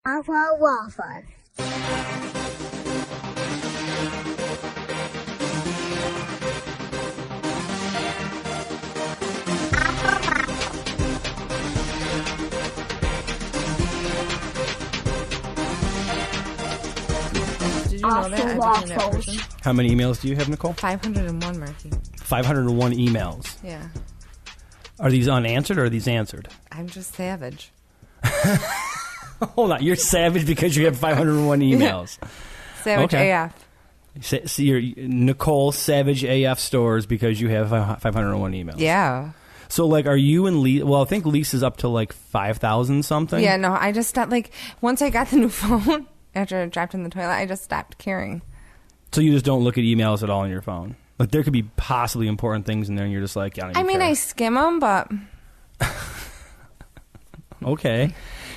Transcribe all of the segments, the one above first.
Waffle waffle. Did you know that? I became that person. How many emails do you have, Nicole? 501, Marky. 501 emails. Yeah. Are these unanswered or are these answered? I'm just savage. Hold on. You're savage because you have 501 emails. Savage Okay. AF. So you're Nicole Savage AF Stores because you have 501 emails. Yeah. So, like, are you and Lisa... Well, I think Lisa's up to, like, 5,000 something. Yeah, no, I just stopped, like, once I got the new phone, after it dropped in the toilet, I just stopped caring. So you just don't look at emails at all on your phone? Like, there could be possibly important things in there and you're just like, I don't even care. I skim them, but... Okay.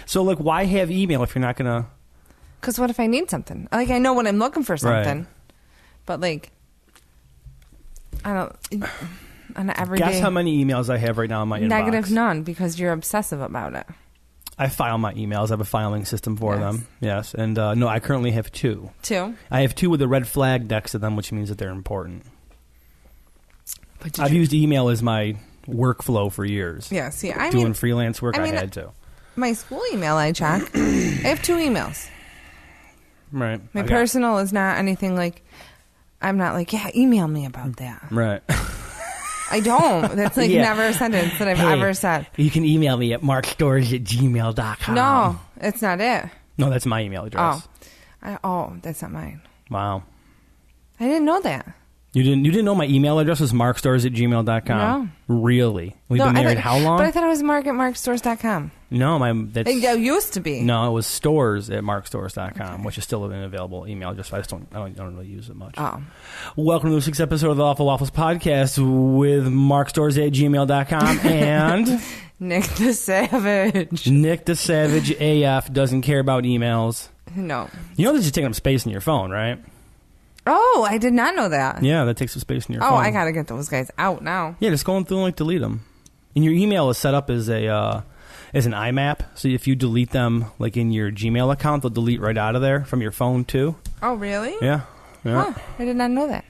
So, like, why have email if you're not going to... Because what if I need something? Like, I know when I'm looking for something. Right. But, like, I don't... On an everyday... Guess how many emails I have right now in my inbox? Negative none, because you're obsessive about it. I file my emails. I have a filing system for them. Yes. And, no, I currently have 2. 2? I have 2 with a red flag next to them, which means that they're important. But I've used email as my workflow for years. Yeah, see, Doing freelance work, I had to. My school email I check. I have 2 emails. Right. My personal is not anything like... I'm not like, yeah, email me about that. Right. I don't. That's like never a sentence that I've ever said. You can email me at markstores@gmail.com. No, it's not it. No, that's my email address. That's not mine. Wow. I didn't know that. You didn't know my email address was markstores@gmail.com? No. Really? We've been married how long? But I thought it was mark@markstores.com. No, that's... It used to be. No, it was stores@markstores.com, which is still an available email address. I don't really use it much. Oh. Welcome to this week's episode of the Awful Waffles podcast with markstores@gmail.com and... Nick the Savage. Nick the Savage AF doesn't care about emails. No. You know this is taking up space in your phone, right? Oh, I did not know that. Yeah, that takes some space in your phone. Oh, I gotta get those guys out now. Yeah, just go through and delete them. And your email is set up as an IMAP, so if you delete them like in your Gmail account, they'll delete right out of there from your phone too. Oh, really? Yeah. Huh, I did not know that.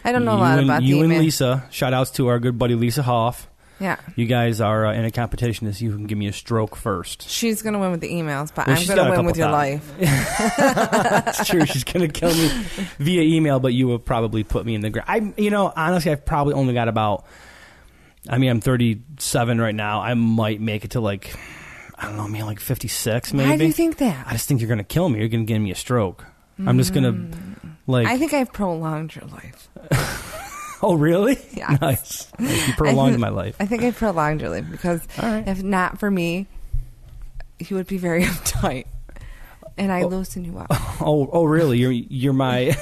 I don't know a lot about the you email. and Lisa. Shout outs to our good buddy Lisa Hoff. Yeah. You guys are in a competition as you can give me a stroke first. She's going to win with the emails, but Well, I'm going to win with your life. It's true. She's going to kill me via email, but you will probably put me in the ground. Honestly, I've probably only got about... I'm 37 right now. I might make it to I don't know, like 56 maybe. Why do you think that? I just think you're going to kill me. You're going to give me a stroke. I'm just going to I think I've prolonged your life. Oh, really? Yeah. Nice. You prolonged my life. I think I prolonged your life because if not for me, you would be very uptight, and I loosen you up. Oh, really? You're my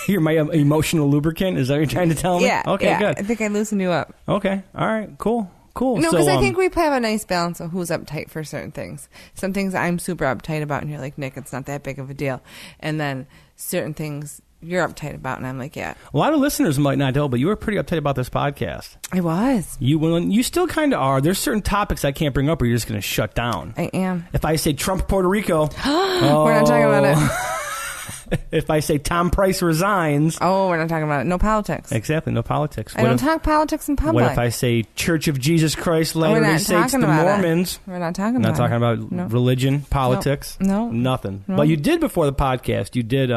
you're my emotional lubricant. Is that what you're trying to tell me? Yeah. Okay, yeah, good. I think I loosen you up. Okay. All right. Cool. No, because I think we have a nice balance of who's uptight for certain things. Some things I'm super uptight about, and you're like, Nick, it's not that big of a deal. And then certain things you're uptight about, and I'm like, yeah. A lot of listeners might not know, but you were pretty uptight about this podcast. I was. You still kind of are. There's certain topics I can't bring up, or you're just going to shut down. I am. If I say Trump, Puerto Rico, we're not talking about it. If I say Tom Price resigns, we're not talking about it. No politics. Exactly, no politics. I don't talk politics in public. What if I say Church of Jesus Christ Latter-day Saints, the Mormons? We're not talking about it. Not talking about religion, politics. No. Nothing. No. But you did before the podcast. You did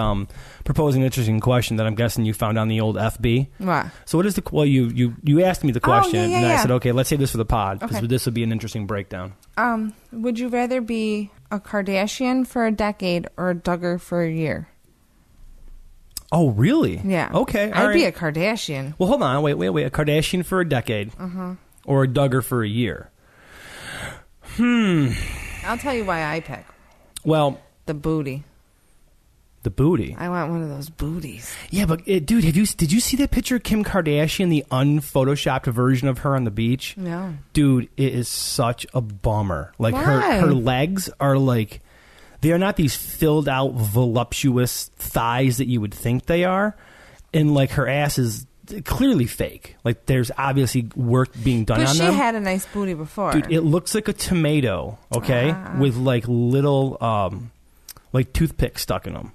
propose an interesting question that I'm guessing you found on the old FB. What? So what is the... Well, you asked me the question, and I said, okay, let's say this for the pod, because this would be an interesting breakdown. Would you rather be a Kardashian for a decade or a Duggar for a year? Oh, really? Yeah. Okay. I'd be a Kardashian. Well, hold on. Wait. A Kardashian for a decade or a Duggar for a year? I'll tell you why I pick. Well... The booty. The booty? I want one of those booties. Yeah, but dude, did you see that picture of Kim Kardashian, the unphotoshopped version of her on the beach? No. Dude, it is such a bummer. Like Why? her legs are like... They are not these filled out, voluptuous thighs that you would think they are. And like her ass is clearly fake. Like there's obviously work being done But on she them. had a nice booty before. Dude, it looks like a tomato, okay, with like little like toothpicks stuck in them.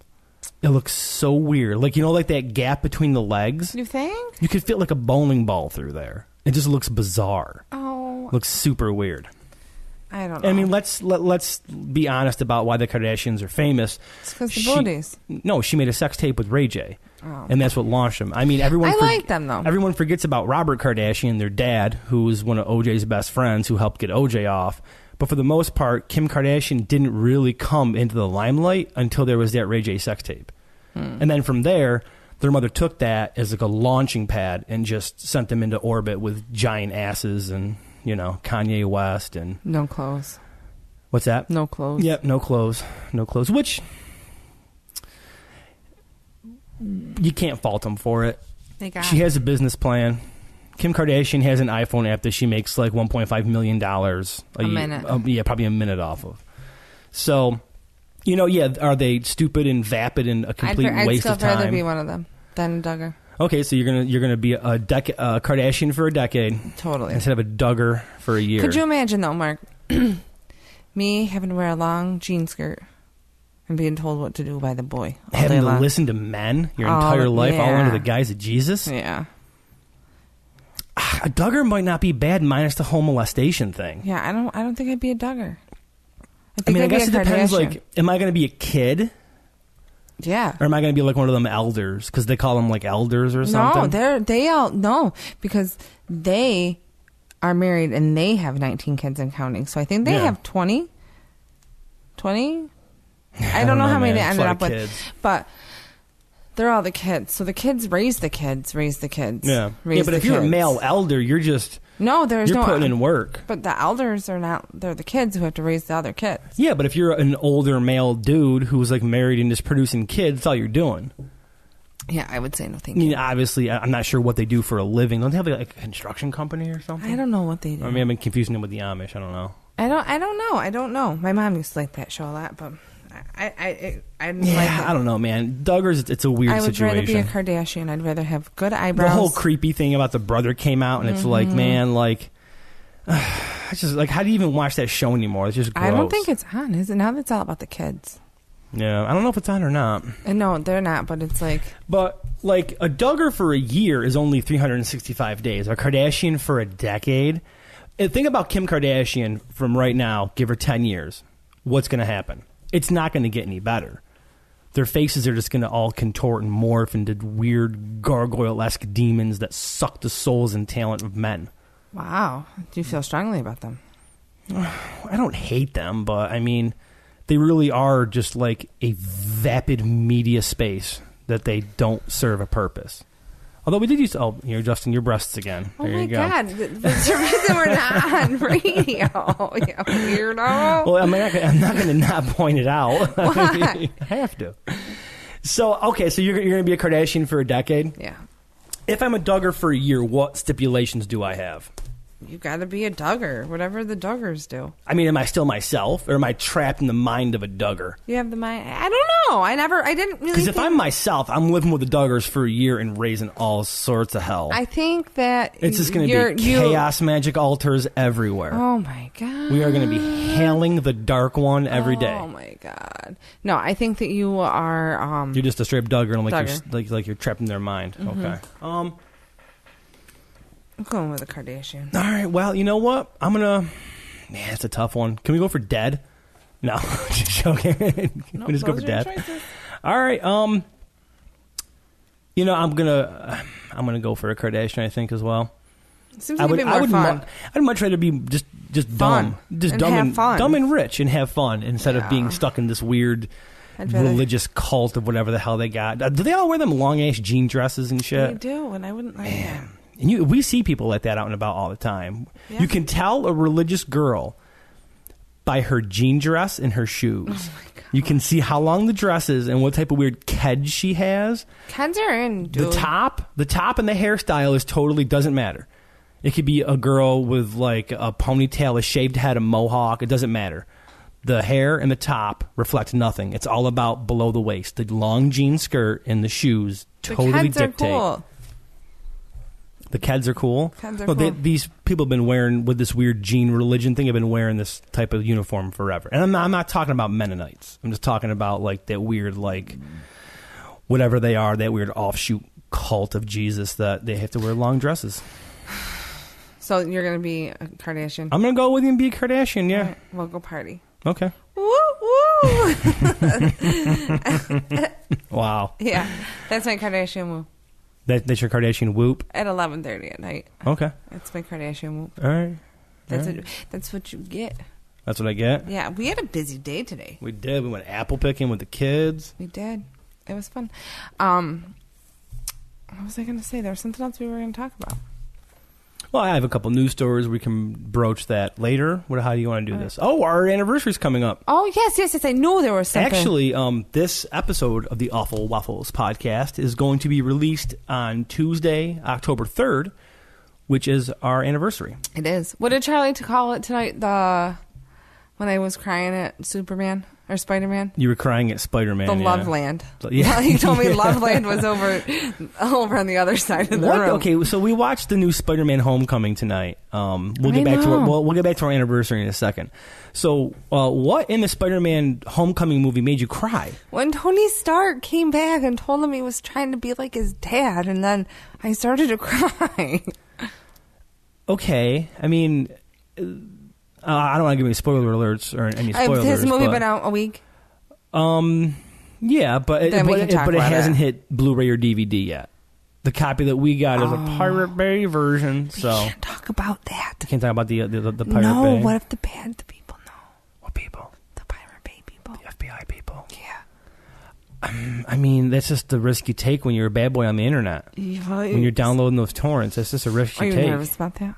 It looks so weird. Like, you know, like that gap between the legs? You think? You could fit like a bowling ball through there. It just looks bizarre. Oh. Looks super weird. I don't know. I mean, let's be honest about why the Kardashians are famous. It's because the booties. No, she made a sex tape with Ray J. Oh. And that's what launched them. I mean, everyone. I like them though. Everyone forgets about Robert Kardashian, their dad, who was one of OJ's best friends, who helped get OJ off. But for the most part, Kim Kardashian didn't really come into the limelight until there was that Ray J sex tape. And then from there, their mother took that as like a launching pad and just sent them into orbit with giant asses and, you know, Kanye West and... No clothes. What's that? No clothes. Yep, no clothes. No clothes, which you can't fault them for it. She has a business plan. Kim Kardashian has an iPhone app that she makes like $1.5 million a minute. Yeah, probably a minute off of. So, you know, yeah, are they stupid and vapid and a complete waste of time? I'd still rather be one of them than Duggar. Okay, so you're gonna be a Kardashian for a decade, Totally, instead of a Duggar for a year. Could you imagine though, Mark? Me having to wear a long jean skirt and being told what to do by the boy all having day to long. listen to men your entire life, all under the guise of Jesus? Yeah. A Duggar might not be bad, minus the home molestation thing. Yeah, I don't think I'd be a Duggar. I guess it depends. Like, am I going to be a kid? Yeah. Or am I going to be like one of them elders? Because they call them like elders or something. No, because they are married and they have 19 kids and counting. So I think they have 20. 20? I don't know how many they ended up with. But they're all the kids. So the kids raise the kids. Yeah. But if you're a male elder, you're just... No, you're putting in work. But the elders are not, they're the kids who have to raise the other kids. Yeah, but if you're an older male dude who's like married and just producing kids, that's all you're doing. Yeah, I would say no thank you. I mean, obviously, I'm not sure what they do for a living. Don't they have like a construction company or something? I don't know what they do. I mean, I've been confusing them with the Amish. I don't know. I don't know. My mom used to like that show a lot, but I didn't like it. I don't know, man. Duggars, it's a weird situation. I would rather be a Kardashian. I'd rather have good eyebrows. The whole creepy thing about the brother came out, and it's like, man, like... it's just like, how do you even watch that show anymore? It's just gross. I don't think it's on, is it? Now that's all about the kids. Yeah, I don't know if it's on or not. No, they're not, but it's like... But, like, a Duggar for a year is only 365 days. A Kardashian for a decade. And think about Kim Kardashian from right now, give her 10 years. What's going to happen? It's not going to get any better. Their faces are just going to all contort and morph into weird gargoyle-esque demons that suck the souls and talent of men. Wow. Do you feel strongly about them? I don't hate them, but I mean, they really are just like a vapid media space that they don't serve a purpose. Although we did use to, oh, you're adjusting your breasts again. Oh there my you go. God. That's the reason we're not on radio. You weirdo. Well, I'm not going to not point it out. Why? I have to. So, okay, so you're going to be a Kardashian for a decade? Yeah. If I'm a Duggar for a year, what stipulations do I have? You got to be a Duggar, whatever the Duggars do. I mean, am I still myself, or am I trapped in the mind of a Duggar? You have the mind. I don't know. I didn't really. Because if I'm myself, I'm living with the Duggars for a year and raising all sorts of hell. I think that it's just going to be chaos magic altars everywhere. Oh my God. We are going to be hailing the Dark One every day. Oh my God. No, I think that you are. You're just a straight up Duggar, and Duggar. like you're trapped in their mind. Mm-hmm. Okay. I'm going with a Kardashian. All right. Well, you know what? I'm gonna. Man, it's a tough one. Can we go for dead? No, just joking. No, we just go for dead. All right. You know, I'm gonna go for a Kardashian, I think, as well. Seems like it'd be more fun. I'd much rather be just dumb, just dumb and rich, and have fun instead of being stuck in this weird religious cult of whatever the hell they got. Do they all wear them long ass jean dresses and shit? They do, and I wouldn't like that. And we see people like that out and about all the time. Yeah. You can tell a religious girl by her jean dress and her shoes. Oh my God. You can see how long the dress is and what type of weird keds she has. Keds are in, dude. The top and the hairstyle doesn't matter. It could be a girl with like a ponytail, a shaved head, a mohawk. It doesn't matter. The hair and the top reflect nothing. It's all about below the waist. The long jean skirt and the shoes totally dictate. Are cool. The Keds are cool. Keds are cool. These people have been wearing, with this weird gene religion thing, have been wearing this type of uniform forever. And I'm not talking about Mennonites. I'm just talking about like that weird, like whatever they are, that weird offshoot cult of Jesus that they have to wear long dresses. So you're going to be a Kardashian? I'm going to go with you and be a Kardashian, yeah. Right, we'll go party. Okay. Woo, woo! Wow. Yeah, that's my Kardashian woo. That's your Kardashian whoop? At 11:30 at night. Okay. That's my Kardashian whoop. All right. That's what you get. That's what I get? Yeah, we had a busy day today. We did. We went apple picking with the kids. We did. It was fun. What was I going to say? There was something else we were going to talk about. Well, I have a couple news stories. We can broach that later. How do you want to do this? Oh, our anniversary's coming up. Oh, yes. I knew there was something. Actually, this episode of the Awful Waffles podcast is going to be released on Tuesday, October 3rd, which is our anniversary. It is. What did Charlie call it tonight? When I was crying at Superman or Spider-Man? You were crying at Spider-Man. The yeah. Loveland. Yeah. He told me Loveland was over on the other side of the room. Okay, so we watched the new Spider-Man Homecoming tonight. We'll get back to our anniversary in a second. So, what in the Spider-Man Homecoming movie made you cry? When Tony Stark came back and told him he was trying to be like his dad, and then I started to cry. Okay, I mean, I don't want to give any spoiler alerts or any spoilers. Has the movie been out a week? Yeah, but it hasn't hit Blu-ray or DVD yet. The copy that we got is a Pirate Bay version. So we can't talk about that. Can't talk about the Pirate Bay. No, what if the people know? What people? The Pirate Bay people. The FBI people. Yeah. I mean, that's just the risk you take when you're a bad boy on the internet. Yeah, when you're downloading those torrents, that's just a risk you take. Are you nervous about that?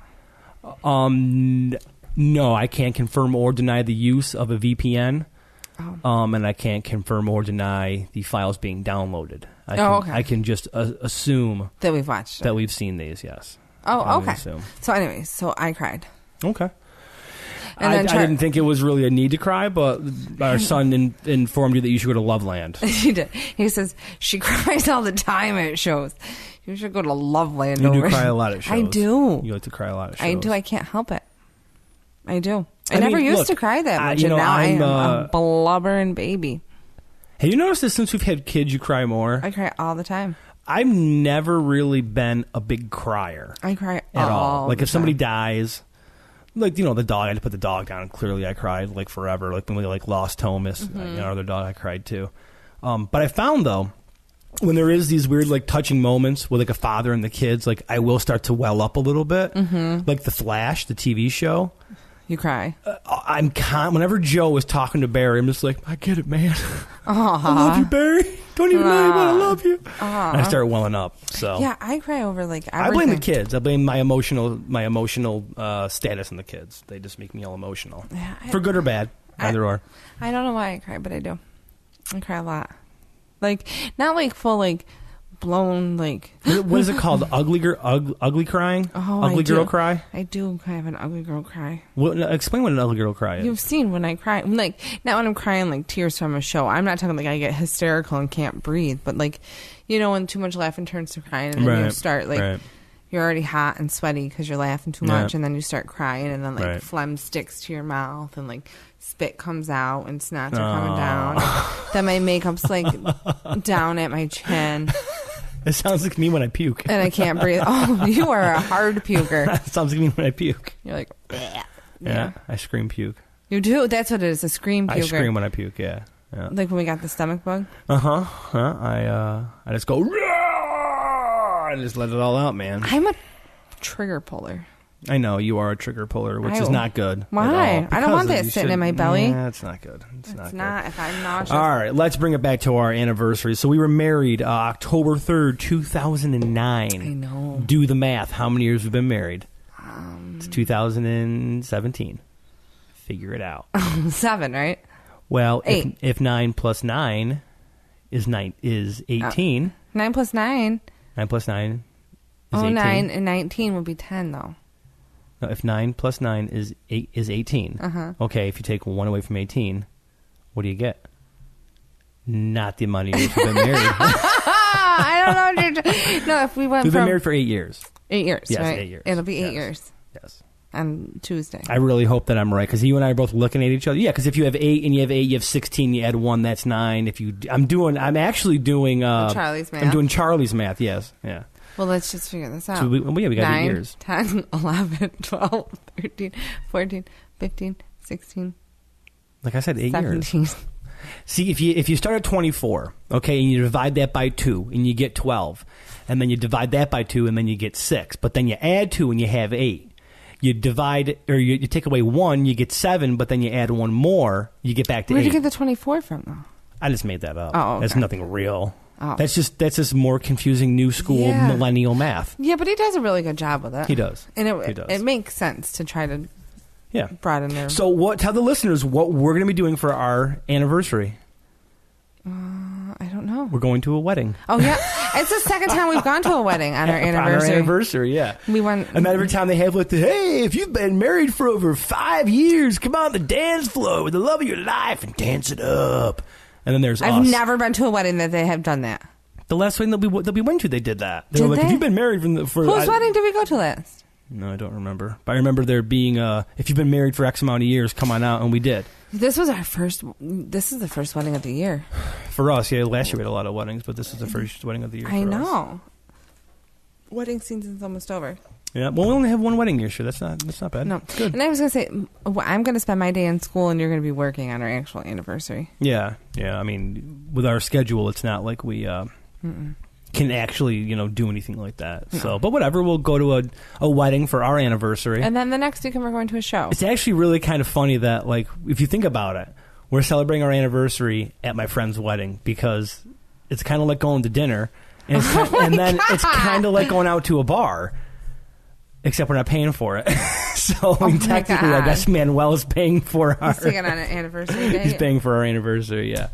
No, I can't confirm or deny the use of a VPN. Oh. And I can't confirm or deny the files being downloaded. Okay. I can just assume that we've watched that we've seen these. Yes. Oh, okay. So, anyways, I cried. Okay. And I didn't think it was really a need to cry, but our son informed you that you should go to Loveland. He did. He says she cries all the time at shows. You should go to Loveland. You do cry a lot at shows. I do. You like to cry a lot at shows. I do. I can't help it. I do. I never used to cry that much, and now I'm a blubbering baby. Have you noticed that since we've had kids, you cry more? I cry all the time. I've never really been a big crier. I cry at all. Like if somebody time. dies, like the dog, I had to put the dog down. And clearly, I cried like forever. Like when we lost Thomas, our other dog, I cried too. But I found though, when there is these weird touching moments with a father and the kids, I will start to well up a little bit. Like The Flash, the TV show. You cry. Whenever Joe is talking to Barry, I'm just like, I get it, man. I love you, Barry. Don't even know what I love you. And I start welling up. So yeah, I cry over everything. I blame the kids. I blame my emotional status on the kids. They just make me all emotional, for good or bad, either or. I don't know why I cry, but I do. I cry a lot. Not full blown what is it called? Ugly crying? Ugly girl cry? I do have an ugly girl cry. Explain what an ugly girl cry is. You've seen when I cry, not when I'm crying tears from a show. I'm not talking I get hysterical and can't breathe, but when too much laughing turns to crying, and then you start you're already hot and sweaty because you're laughing too much, and then you start crying, and then phlegm sticks to your mouth, and spit comes out, and snots are coming down. Then my makeup's down at my chin. It sounds like me when I puke. And I can't breathe. Oh, you are a hard puker. It sounds like me when I puke. You're like, bleh. Yeah, I scream puke. You do? That's what it is, a scream puker. I scream when I puke, yeah. Like when we got the stomach bug? I just go, and just let it all out, man. I'm a trigger puller. I know, you are a trigger puller, which is not good. Why? I don't want that sitting in my belly. Yeah, it's not good. It's not if I'm nauseous. All right, let's bring it back to our anniversary. So we were married October 3rd, 2009. I know. Do the math. How many years we've been married? It's 2017. Figure it out. 7, right? Well, 8. If 9 plus 9 is 18. 9 plus 9. 9 plus 9 is 18. 9 and 19 would be 10, though. No, if 9 plus 9 is 18. Okay, if you take 1 away from 18, what do you get? Not the amount of years we've been married. I don't know. No, if we went We've been married for 8 years. 8 years, yes, right? 8 years. It'll be 8 years. Yes. On Tuesday. I really hope that I'm right, because you and I are both looking at each other. Yeah, because if you have 8 and you have 8, you have 16. You add 1, that's 9. I'm actually doing Charlie's math. I'm doing Charlie's math. Yes, yeah. Well, let's just figure this out. So we got 9, 8 years. 10, 11, 12, 13, 14, 15, 16. Like I said, 8 17. years. See, if you start at 24, okay, and you divide that by 2, and you get 12, and then you divide that by 2, and then you get 6, but then you add 2, and you have 8. You divide, or you take away 1, you get 7, but then you add 1 more, you get back to 8. Where'd you get the 24 from, though? I just made that up. Oh, okay. That's nothing real. Oh. That's just more confusing new school millennial math. Yeah, but he does a really good job with it. He does. And He does. it makes sense to try to broaden their... So tell the listeners what we're going to be doing for our anniversary. I don't know. We're going to a wedding. Oh, yeah. It's the second time we've gone to a wedding on our anniversary. On our anniversary, yeah. We went... And then every time they have hey, if you've been married for over 5 years, come on the dance floor with the love of your life and dance it up. And then there's I've never been to a wedding that they have done that. The last wedding that we went to, they did that. They did were like, they? if you've been married Whose wedding did we go to last? No, I don't remember. But I remember there being if you've been married for X amount of years, come on out, and we did. This is the first wedding of the year. For us, yeah, last year we had a lot of weddings, but this is the first wedding of the year. I know. Wedding season's almost over. Yeah, well, we only have one wedding this year. That's not bad. No, good. And I was gonna say, I'm gonna spend my day in school, and you're gonna be working on our actual anniversary. Yeah. I mean, with our schedule, it's not like we can actually, do anything like that. No. So, but whatever, we'll go to a wedding for our anniversary, and then the next weekend we're going to a show. It's actually really kind of funny that, like, if you think about it, we're celebrating our anniversary at my friend's wedding, because it's kind of like going to dinner, and it's kind of like going out to a bar. Except we're not paying for it. So technically, I guess Manuel is paying for our... He's taking on an anniversary day. He's paying for our anniversary, yeah.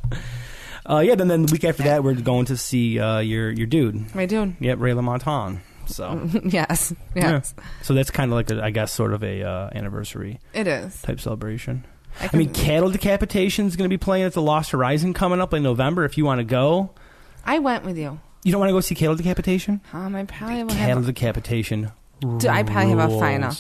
Then the week after that, we're going to see your dude. My dude. Yep, Ray LaMontagne. So Yes. Yeah. So that's kind of like, I guess, sort of a anniversary... It is. ...type celebration. I mean, Cattle Decapitation is going to be playing at the Lost Horizon coming up in November, if you want to go. I went with you. You don't want to go see Cattle Decapitation? I probably will Cattle Decapitation... I probably have a final.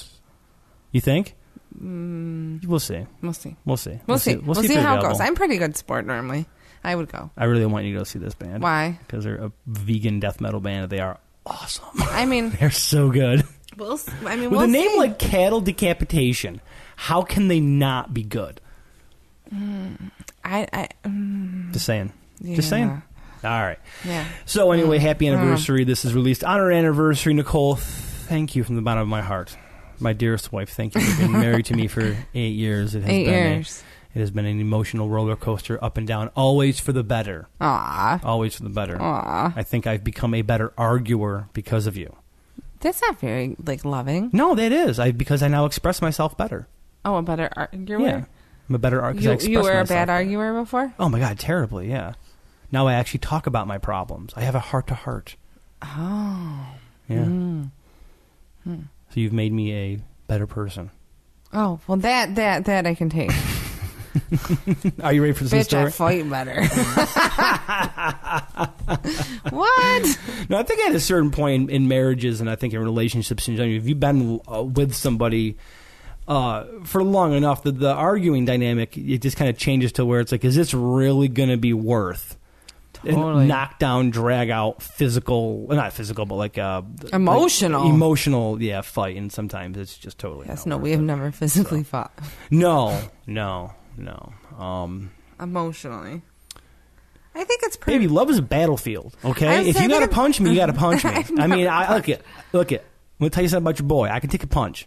You think? We'll see. We'll see. We'll see. We'll see how it goes. I'm pretty good sport normally. I would go. I really want you to go see this band. Why? Because they're a vegan death metal band. They are awesome. I mean, they're so good. With a name like Cattle Decapitation, how can they not be good? Just saying. Yeah. Just saying. All right. Yeah. So anyway, happy anniversary. This is released on our anniversary. Nicole, thank you from the bottom of my heart. My dearest wife, thank you for being married to me for 8 years. It has been an emotional roller coaster, up and down, always for the better. Aww. Always for the better. Aww. I think I've become a better arguer because of you. That's not very, loving. No, that is. Because I now express myself better. Oh, a better arguer? Yeah. I'm a better arguer. You were a bad arguer before? Oh, my God, terribly, yeah. Now I actually talk about my problems. I have a heart-to-heart. Oh. Yeah. So you've made me a better person. Oh, well, that I can take. Are you ready for this story? Bitch, I fight better. What? No, I think at a certain point in marriages, and I think in relationships in general, if you've been with somebody for long enough, the arguing dynamic, it just kind of changes to where it's like, is this really going to be worth totally knock down, drag out, not physical, but like emotional, fight, and sometimes it's just totally. Yes, no, we have never physically fought. No. Emotionally, I think it's pretty. Baby, love is a battlefield. Okay, if you gotta punch me, you gotta punch me. I mean, look it. Let me tell you something about your boy. I can take a punch.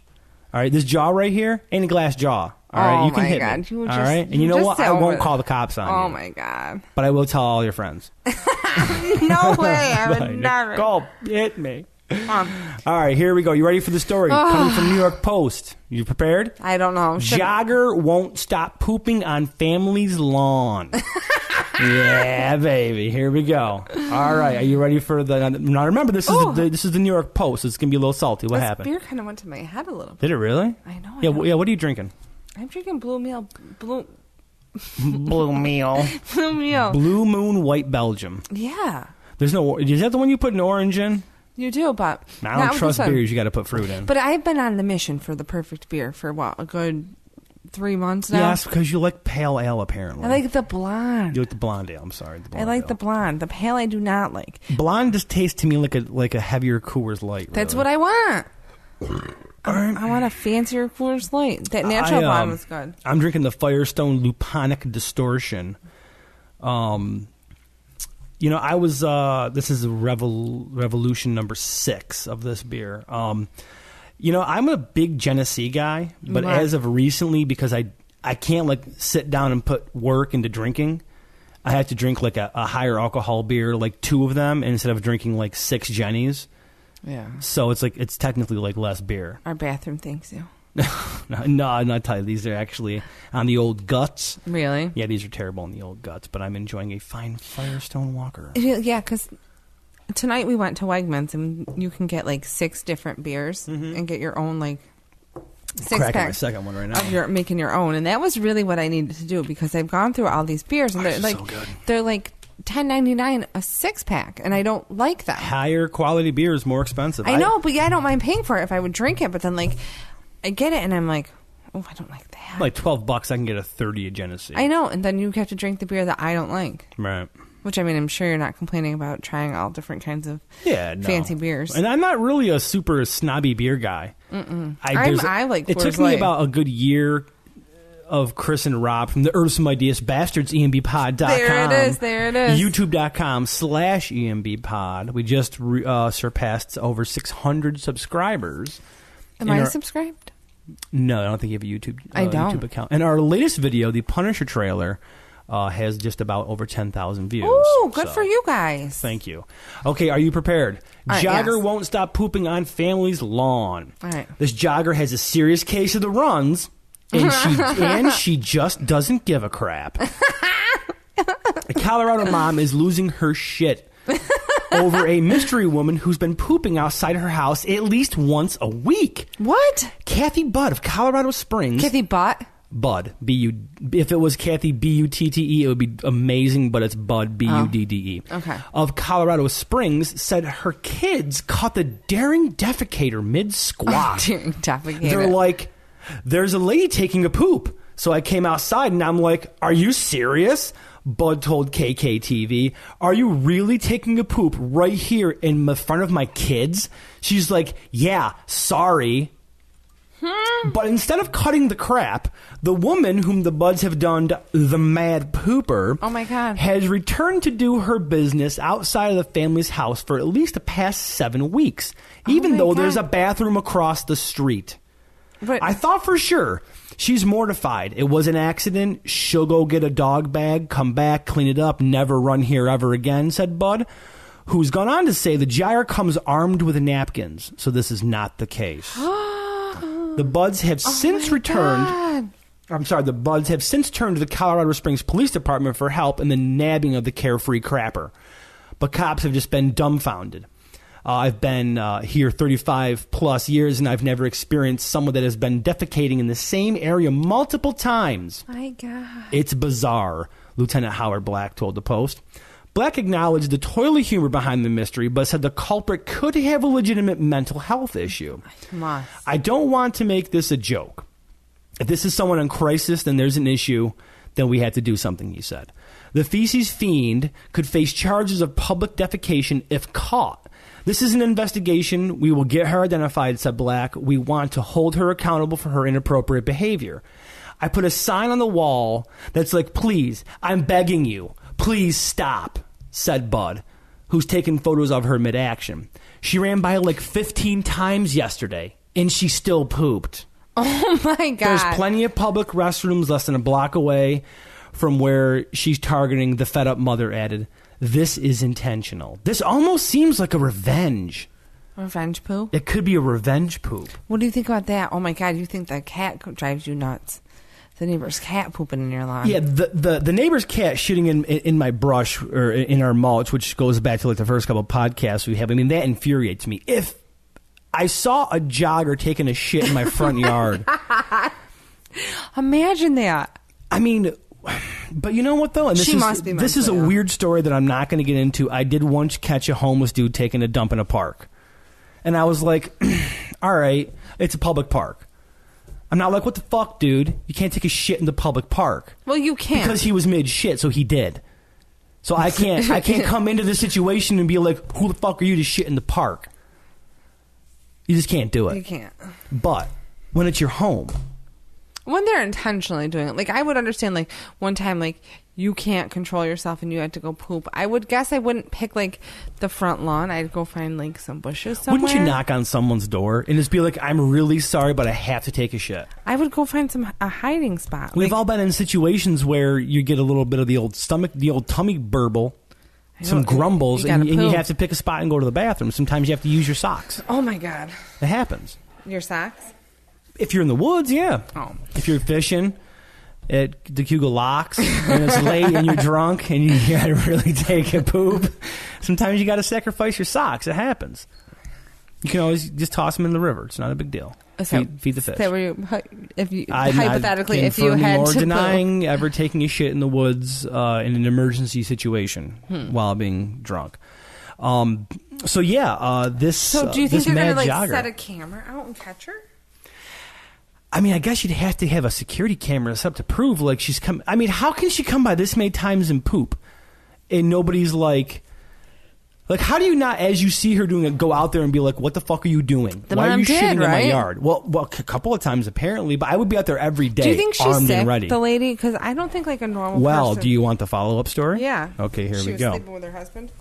All right, this jaw right here ain't a glass jaw. All right, you can hit me. All right, and you know what? I won't call the cops on you. Oh my God! But I will tell all your friends. No way! I would never. Go hit me. All right, here we go. You ready for the story? Coming from New York Post. You prepared? I don't know. Jogger won't stop pooping on family's lawn. Yeah, baby. Here we go. All right, are you ready for the? Now remember, this is the New York Post. It's gonna be a little salty. What happened? Beer kind of went to my head a little bit. Did it really? I know. Yeah. What are you drinking? I'm drinking Blue Meal. Blue Meal. Blue Meal. Blue Moon White Belgium. Yeah. There's no. Is that the one you put an orange in? You do, but I don't trust beers you got to put fruit in. But I've been on the mission for the perfect beer for a good 3 months now. Yes, because you like pale ale, apparently. I like the blonde. You like the blonde ale. I'm sorry. I like the blonde. The pale I do not like. Blonde just tastes to me like a heavier Coors Light. Really. That's what I want. I want a fancier Coors Light. That natural blonde was good. I'm drinking the Firestone Luponic Distortion. I was. This is revolution number 6 of this beer. I'm a big Genesee guy, but as of recently, because I can't sit down and put work into drinking, I have to drink a higher alcohol beer, 2 of them, instead of drinking 6 Jennies. Yeah. So it's technically less beer. Our bathroom thanks you. No, I'm not telling you. These are actually on the old guts. Really? Yeah, these are terrible on the old guts, but I'm enjoying a fine Firestone Walker. Yeah, because tonight we went to Wegmans, and you can get 6 different beers and get your own 6 cracking pack my second one right now. You're making your own, and that was really what I needed to do because I've gone through all these beers, and they're so good. They're $10.99 a 6-pack, and I don't like them. Higher quality beer is more expensive. I know, but I don't mind paying for it if I would drink it. But then I get it, and I'm like, oh, I don't like that. $12, I can get a 30 of Genesee. I know, and then you have to drink the beer that I don't like. Right. Which, I'm sure you're not complaining about trying all different kinds of fancy beers. And I'm not really a super snobby beer guy. I like Coors It took Light. me about a good year of Chris and Rob from the Earth Some Ideas Bastards, EMBpod.com. There it is. YouTube.com/EMBpod. We just surpassed over 600 subscribers. Am I subscribed? No, I don't think you have a YouTube YouTube account. And our latest video, the Punisher trailer, has just about over 10,000 views. Ooh, good for you guys. Thank you. Okay, are you prepared? Right, Jogger yes. won't stop pooping on family's lawn. All right. This jogger has a serious case of the runs, and she just doesn't give a crap. A Colorado mom is losing her shit over a mystery woman who's been pooping outside her house at least once a week. What? Kathy Budd of Colorado Springs. Kathy Butt? Bud. If it was Kathy Butte, it would be amazing, but it's Bud, Budde. Okay. Of Colorado Springs said her kids caught the daring defecator mid-squat. Daring defecator. They're like, there's a lady taking a poop. So I came outside and I'm like, are you serious? Bud told KKTV, are you really taking a poop right here in front of my kids? She's like, yeah, sorry. But instead of cutting the crap, the woman whom the Buds have dubbed the Mad Pooper, oh my God, has returned to do her business outside of the family's house for at least the past 7 weeks, even though there's a bathroom across the street. But I thought for sure. She's mortified. It was an accident. She'll go get a dog bag, come back, clean it up, never run here ever again, said Bud, who's gone on to say the gyre comes armed with napkins, so this is not the case. The Buds have since returned. The Buds have since turned to the Colorado Springs Police Department for help in the nabbing of the carefree crapper. But cops have just been dumbfounded. I've been here 35 plus years, and I've never experienced someone that has been defecating in the same area multiple times. My God. It's bizarre, Lieutenant Howard Black told the Post. Black acknowledged the toilet humor behind the mystery, but said the culprit could have a legitimate mental health issue. I don't want to make this a joke. If this is someone in crisis, then there's an issue, then we have to do something, he said. The feces fiend could face charges of public defecation if caught. This is an investigation. We will get her identified, said Black. We want to hold her accountable for her inappropriate behavior. I put a sign on the wall that's like, please, I'm begging you, please stop, said Bud, who's taken photos of her mid-action. She ran by 15 times yesterday, and she still pooped. Oh, my God. There's plenty of public restrooms less than a block away from where she's targeting, the fed-up mother added. This is intentional. This almost seems like a revenge. Revenge poop? It could be a revenge poop. What do you think about that? Oh, my God, you think that cat drives you nuts. The neighbor's cat pooping in your lawn. Yeah, the neighbor's cat shitting in my brush or in our mulch, which goes back to the first couple of podcasts we have. I mean, that infuriates me. If I saw a jogger taking a shit in my front yard. Imagine that. I mean, but you know what, though? And this is a weird story that I'm not going to get into. I did once catch a homeless dude taking a dump in a park. And I was like, all right, it's a public park. I'm not like, what the fuck, dude? You can't take a shit in the public park. Well, you can't. Because he was mid-shit, so he did. So I can't come into this situation and be like, who the fuck are you to shit in the park? You just can't do it. You can't. But when it's your home. When they're intentionally doing it. Like, I would understand, like, one time, like, you can't control yourself and you had to go poop. I would guess I wouldn't pick, like, the front lawn. I'd go find, like, some bushes somewhere. Wouldn't you knock on someone's door and just be like, I'm really sorry, but I have to take a shit? I would go find a hiding spot. We've all been in situations where you get a little bit of the old tummy burble, some grumbles, and you have to pick a spot and go to the bathroom. Sometimes you have to use your socks. Oh, my God. It happens. Your socks? If you're in the woods, yeah. Oh. If you're fishing at the Hugo Locks and it's late and you're drunk and you got to really take a poop, sometimes you got to sacrifice your socks. It happens. You can always just toss them in the river. It's not a big deal. So, feed the fish. Hypothetically, if you had to denying ever taking a shit in the woods in an emergency situation while being drunk. So yeah, this. So do you think they're going to jogger, set a camera out and catch her? I mean, I guess you'd have to have a security camera set up to prove like she's come. I mean, how can she come by this many times and poop, and nobody's like, how do you not, as you see her doing it, go out there and be like, what the fuck are you doing? Why are you shitting in my yard? Well, a couple of times apparently, but I would be out there every day. Do you think she's armed sick, and ready. the lady? Because I don't think like a normal. Well, person. Do you want the follow-up story? Yeah. Okay, here we go. She was sleeping with her husband.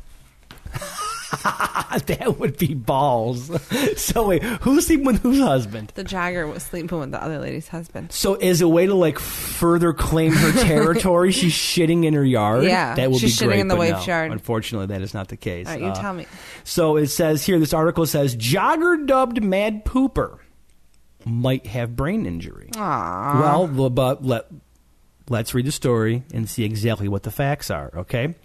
That would be balls. So wait, who's sleeping with whose husband? The jogger was sleeping with the other lady's husband. So as a way to like further claim her territory, she's shitting in her yard? Yeah, that would she's be great, shitting in the but wife's yard. Unfortunately, that is not the case. All right, you tell me. So it says here, this article says, jogger dubbed mad pooper might have brain injury. Aww. Well, but let's read the story and see exactly what the facts are, okay?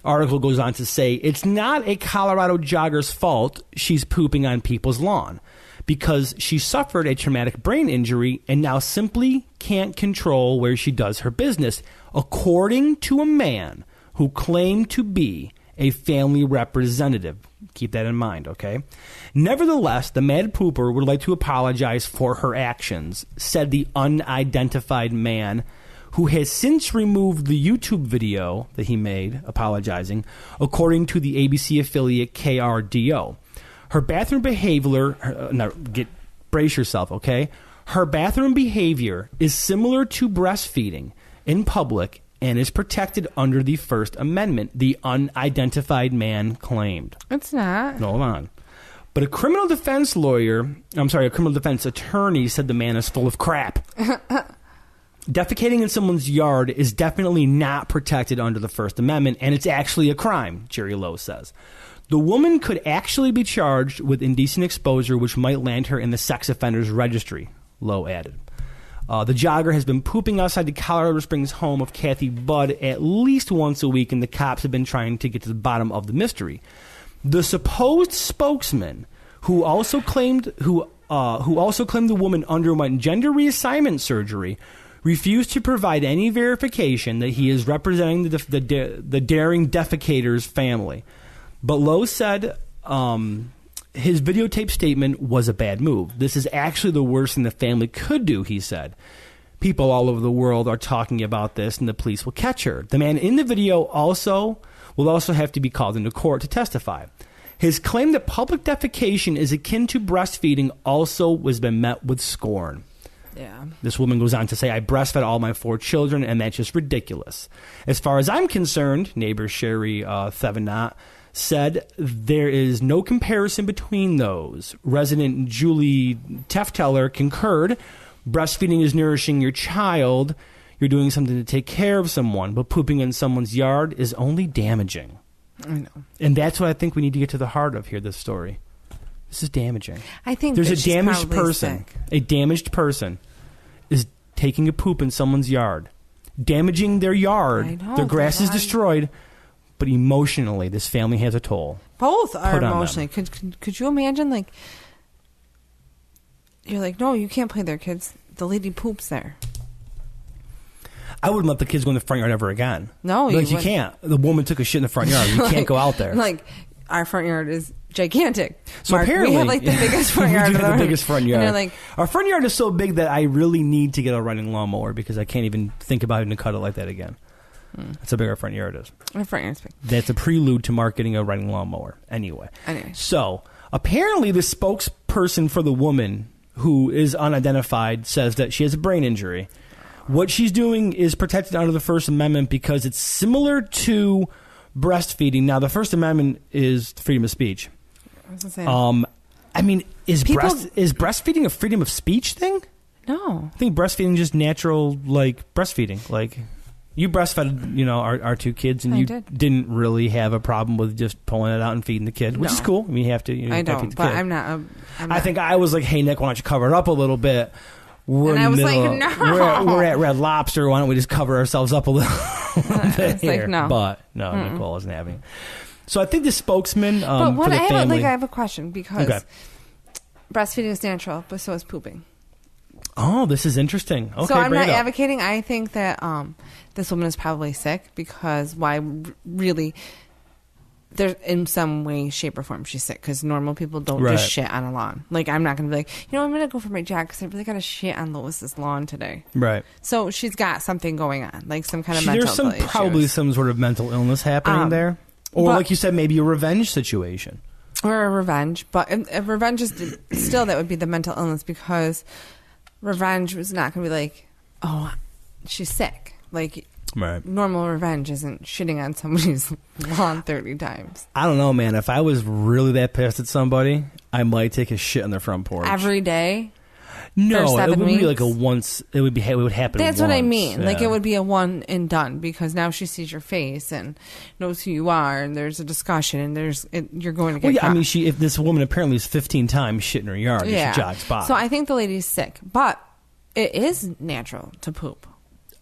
Article goes on to say, it's not a Colorado jogger's fault she's pooping on people's lawn because she suffered a traumatic brain injury and now simply can't control where she does her business, according to a man who claimed to be a family representative. Keep that in mind, okay? Nevertheless, the mad pooper would like to apologize for her actions, said the unidentified man, who has since removed the YouTube video that he made apologizing, according to the ABC affiliate KRDO. Her bathroom behavior, brace yourself, okay? Her bathroom behavior is similar to breastfeeding in public and is protected under the First Amendment, the unidentified man claimed. It's not. Hold on. But a criminal defense attorney said the man is full of crap. Defecating in someone's yard is definitely not protected under the First Amendment, and it's actually a crime, Jerry Lowe says. The woman could actually be charged with indecent exposure, which might land her in the sex offenders registry, Lowe added. The jogger has been pooping outside the Colorado Springs home of Kathy Budd at least once a week, and the cops have been trying to get to the bottom of the mystery. The supposed spokesman, who also claimed the woman underwent gender reassignment surgery, refused to provide any verification that he is representing the daring defecator's family. But Lowe said his videotape statement was a bad move. This is actually the worst thing the family could do, he said. People all over the world are talking about this, and the police will catch her. The man in the video will also have to be called into court to testify. His claim that public defecation is akin to breastfeeding also has been met with scorn. Yeah. This woman goes on to say, I breastfed all my 4 children, and that's just ridiculous. As far as I'm concerned, neighbor Sherry Thevenot said, there is no comparison between those. Resident Julie Tefteller concurred. Breastfeeding is nourishing your child. You're doing something to take care of someone, but pooping in someone's yard is only damaging. I know. And that's what I think we need to get to the heart of here, this story. This is damaging. I think there's a damaged person. Sick. A damaged person is taking a poop in someone's yard, damaging their yard. I know, their grass is destroyed, but emotionally, this family has a toll. Both are emotionally. Could you imagine, like, you're like, no, you can't play there, kids. The lady poops there. I wouldn't let the kids go in the front yard ever again. No, you can't. The woman took a shit in the front yard. You can't go out there. Like, our front yard is gigantic. So Mark, apparently, we have like the biggest front yard. We do have the biggest front yard. And like, our front yard is so big that I really need to get a running lawnmower because I can't even think about having to cut it like that again. That's how big our front yard is. Our front yard's big. That's a prelude to Mark getting a running lawnmower. Anyway. So apparently the spokesperson for the woman who is unidentified says that she has a brain injury. What she's doing is protected under the First Amendment because it's similar to breastfeeding. Now, the First Amendment is freedom of speech. I mean, is breastfeeding a freedom of speech thing? No. I think breastfeeding is just natural, like, breastfeeding. Like, you breastfed, our two kids, and didn't really have a problem with just pulling it out and feeding the kid, which is cool. I mean, you have to. I don't, feed the but kid. I'm not. I think I was like, "Hey, Nick, why don't you cover it up a little bit?" And I was like, "No, we're at Red Lobster. Why don't we just cover ourselves up a little bit here?" Like, no, but no, Nicole wasn't having it. So I think the spokesman. But what for the family, I have a question because breastfeeding is natural, but so is pooping. Oh, this is interesting. Okay, so I'm not advocating. I think that this woman is probably sick because why really? There's in some way, shape, or form she's sick because normal people don't just shit on a lawn. Like I'm not going to be like, I'm going to go for my jog because I really got to shit on Lois's lawn today. Right. So she's got something going on, like some kind of mental issues. There's probably some sort of mental illness happening there, or like you said, maybe a revenge situation. Or a revenge, but a revenge is still that would be the mental illness because revenge was not going to be like, oh, she's sick. Like normal revenge isn't shitting on somebody's lawn 30 times. I don't know, man. If I was really that pissed at somebody, I might take a shit on their front porch every day. No, it would be like a once. It would happen. That's once. What I mean. Yeah. Like it would be a one and done because now she sees your face and knows who you are, and there's a discussion, and you're going to get. Well, yeah, caught. I mean, if this woman apparently is 15 times shit in her yard, she jogs by. So I think the lady's sick, but it is natural to poop.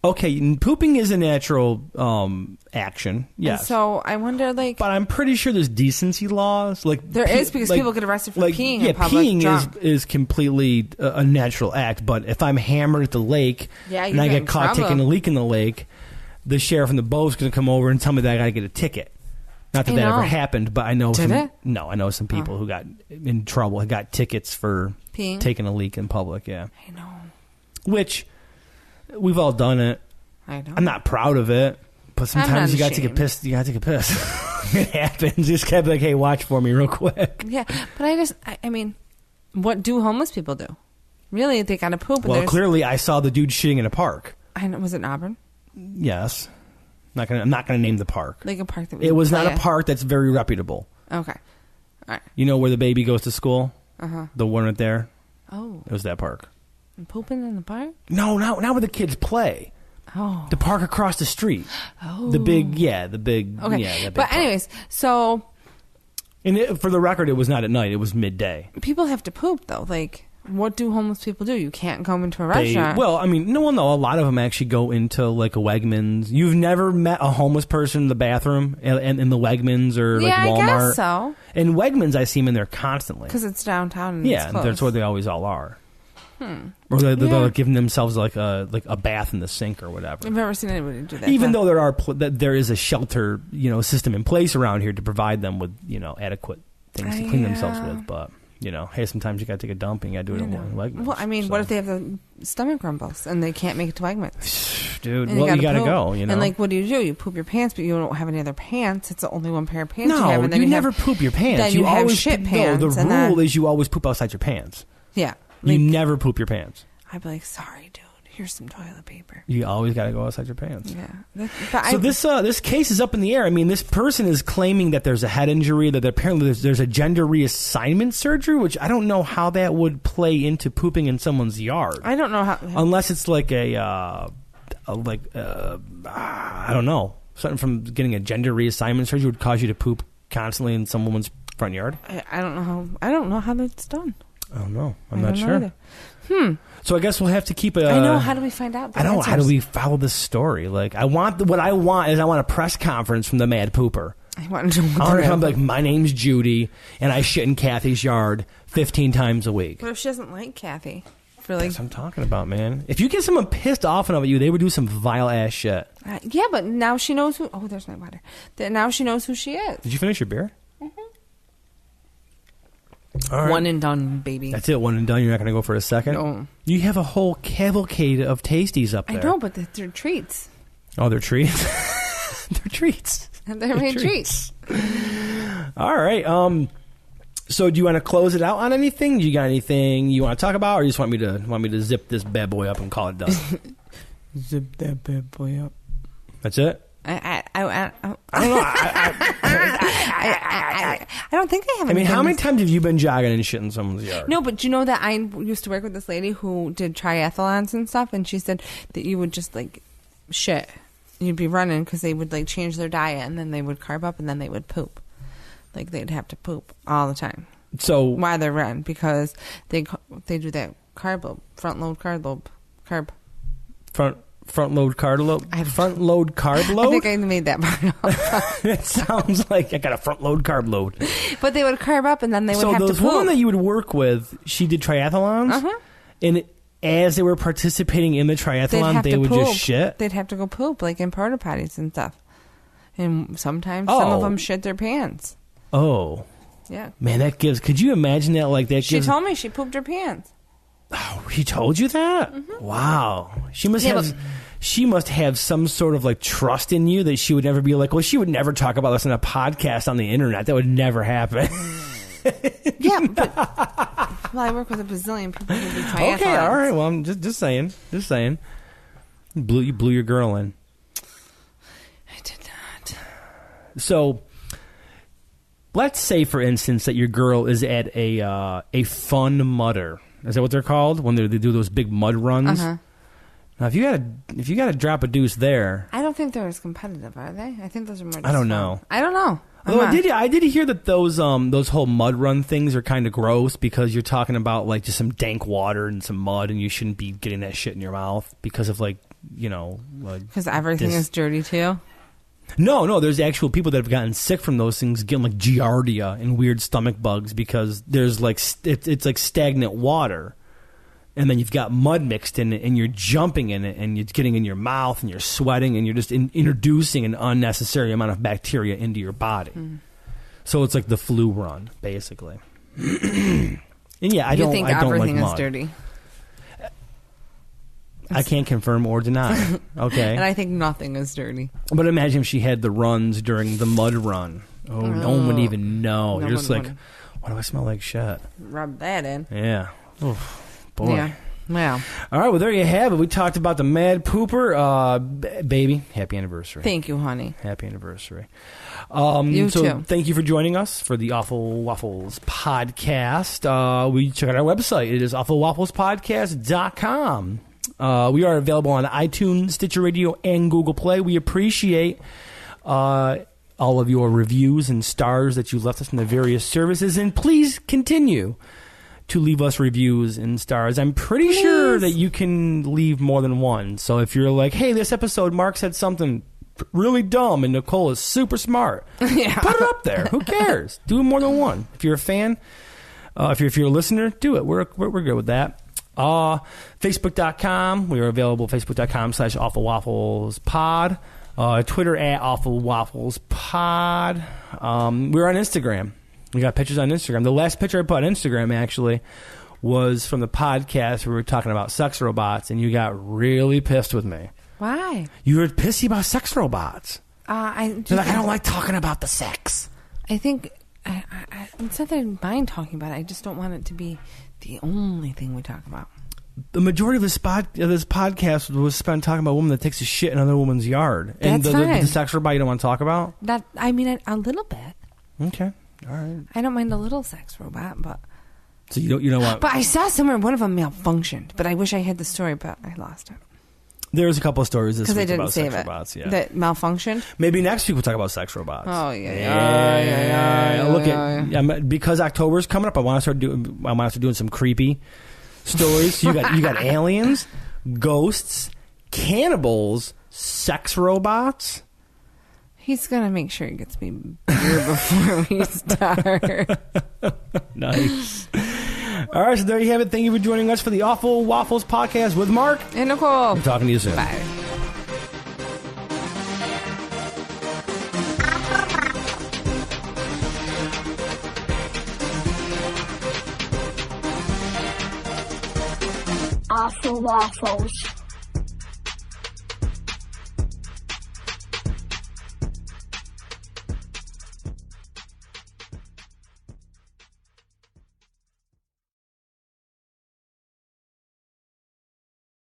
Okay, pooping is a natural action. Yes. And so I wonder, but I'm pretty sure there's decency laws. Like there is because people get arrested for peeing. Yeah, in public peeing drunk. is completely a natural act. But if I'm hammered at the lake and I get caught taking a leak in the lake, the sheriff and the boat's going to come over and tell me that I got to get a ticket. Not that ever happened, but I know I know some people who got in trouble and got tickets for peeing? Taking a leak in public. Yeah, I know. Which. We've all done it. I know. I'm not proud of it, but sometimes you got to take a piss. You got to take a piss. It happens. Just kind of like, hey, watch for me real quick. Yeah, but I mean, what do homeless people do? Really, they got to poop. Well, clearly, I saw the dude shitting in a park. I know. Was it in Auburn? Yes. I'm not gonna name the park. Like a park that it was not a park that's very reputable. Okay. All right. You know where the baby goes to school? Uh-huh. The one right there. Oh. It was that park. And pooping in the park? No, not where the kids play. Oh. The park across the street. Oh. The big. Okay. Yeah, that big but anyways, park. So. And for the record, it was not at night. It was midday. People have to poop, though. Like, what do homeless people do? You can't come into a restaurant. Well, I mean, no. A lot of them actually go into, like, a Wegmans. You've never met a homeless person in the bathroom in the Wegmans or, like, Walmart? Yeah, I guess so. In Wegmans, I see them in there constantly. Because it's downtown and it's close. That's where they always all are. Or they're giving themselves like a bath in the sink or whatever. I've never seen anybody do that. Even though there is a shelter, system in place around here to provide them with, adequate things to clean themselves with. But, hey, sometimes you got to take a dump and you got to do it in Wegmans. Well, I mean, what if they have the stomach grumbles and they can't make it to Wegmans? Dude, you got to go, And, like, what do? You poop your pants, but you don't have any other pants. It's the only one pair of pants you have. And then you never poop your pants. Then you always have shit pants. No, the rule is you always poop outside your pants. Yeah. You never poop your pants. I'd be like, sorry, dude. Here's some toilet paper. You always got to go outside your pants. Yeah. So this case is up in the air. I mean, this person is claiming that there's a head injury, that apparently there's a gender reassignment surgery, which I don't know how that would play into pooping in someone's yard. I don't know how. Unless it's like I don't know. Something from getting a gender reassignment surgery would cause you to poop constantly in some woman's front yard. I don't know how that's done. I don't know. I'm not sure. So I guess we'll have to keep a. I know. How do we find out? I know. How do we follow this story? Like, I want a press conference from the mad pooper. I want to come like, my name's Judy, and I shit in Kathy's yard 15 times a week. What if she doesn't like Kathy? That's what I'm talking about, man. If you get someone pissed off enough at you, they would do some vile ass shit. Yeah, but now she knows who. Oh, there's my water. Now she knows who she is. Did you finish your beer? Mm-hmm. All right. One and done, baby. That's it. One and done. You're not going to go for a second? No. You have a whole cavalcade of tasties up there. I know, but they're treats. Oh, they're treats? They're treats. They're made treats. All right. So do you want to close it out on anything? Do you got anything you want to talk about, or you just want me to zip this bad boy up and call it done? Zip that bad boy up. That's it? I don't know. I don't think I have. I mean, how many times have you been jogging and shit in someone's yard? No, but you know that I used to work with this lady who did triathlons and stuff, and she said that you would just like shit. You'd be running because they would like change their diet, and then they would carb up, and then they would poop. Like they'd have to poop all the time. So why they run? Because they do that front load carb load. Front load carb load. Front load carb load. I think I made that part up. It sounds like I got a front load carb load. But they would carb up, and then they would have to poop. So the woman that you would work with, she did triathlons, and as they were participating in the triathlon, they would just shit. They'd have to go poop, like in porta potties and stuff. And sometimes some of them shit their pants. Oh. Yeah. Man, that gives... Could you imagine that? Like that. She told me she pooped her pants. Oh, he told you that? Mm-hmm. Wow. She must have some sort of like trust in you that she would never be like, well, she would never talk about this in a podcast on the internet. That would never happen. Yeah, but I work with a bazillion people who do triathlons. Okay, all right. Well, I'm just saying. You blew your girl in. I did not. So, let's say, for instance, that your girl is at a fun mudder. Is that what they're called when they do those big mud runs? Uh-huh. Now, if you got to drop a deuce there, I don't think they're as competitive, are they? I think those are more. I don't know. Although I did hear that those whole mud run things are kind of gross because you're talking about like just some dank water and some mud, and you shouldn't be getting that shit in your mouth because of like because everything is dirty too. No, there's actual people that have gotten sick from those things, getting like giardia and weird stomach bugs because there's like it's like stagnant water, and then you've got mud mixed in it, and you're jumping in it, and it's getting in your mouth, and you're sweating, and you're just introducing an unnecessary amount of bacteria into your body. Mm. So it's like the flu run, basically. And yeah, I don't like mud. Everything is dirty. I can't confirm or deny. Okay. And I think nothing is dirty. But imagine if she had the runs during the mud run. Oh, no one would even know. You're just like, why do I smell like shit? Rub that in. Yeah. Oof, boy. Yeah. Wow. All right, well, there you have it. We talked about the Mad Pooper. Baby, happy anniversary. Thank you, honey. Happy anniversary. You too. Thank you for joining us for the Awful Waffles podcast. We check out our website. It is awfulwafflespodcast.com. We are available on iTunes, Stitcher Radio, and Google Play. We appreciate all of your reviews and stars that you left us in the various services. And please continue to leave us reviews and stars. I'm pretty sure that you can leave more than one. So if you're like, hey, this episode, Mark said something really dumb and Nicole is super smart, put it up there. Who cares? Do more than one. If you're a fan, if you're a listener, do it. We're good with that. Facebook.com. We are available Facebook.com/awfulwafflespod. Twitter @awfulwafflespod. We're on Instagram. We got pictures on Instagram. The last picture I put on Instagram actually was from the podcast where we were talking about sex robots, and you got really pissed with me. Why? You were pissy about sex robots. I don't like talking about the sex. I think it's not that I mind talking about it. I just don't want it to be the only thing we talk about. The majority of this podcast was spent talking about a woman that takes a shit in another woman's yard. That's fine. The sex robot you don't want to talk about? I mean, a little bit. Okay. All right. I don't mind a little sex robot, but... So you don't want... But I saw somewhere one of them malfunctioned, but I wish I had the story, but I lost it. There's a couple of stories this week about sex robots. Yeah. That malfunctioned? Maybe next week we'll talk about sex robots. Oh, yeah. Look at... Because October's coming up, I want to start doing some creepy stories. You got aliens, ghosts, cannibals, sex robots. He's going to make sure he gets me beer before we start. Nice. All right, so there you have it. Thank you for joining us for the Awful Waffles podcast with Mark and Nicole. I'm talking to you soon. Bye. for waffles.